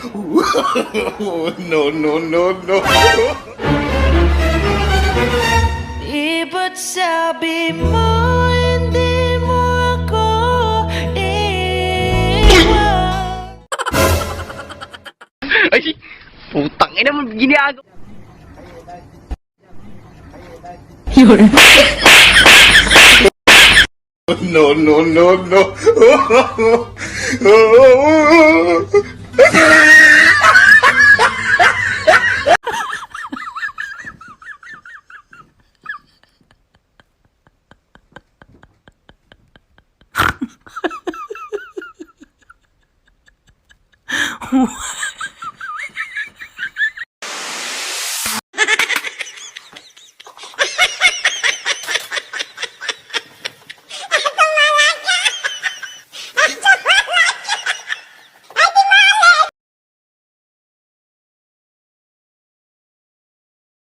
No, no, no, no. Di ba't sabi mo hindi mo ako iwan? Ay, putang ina mo, giniagaw. Yun. No, no, no, no. What?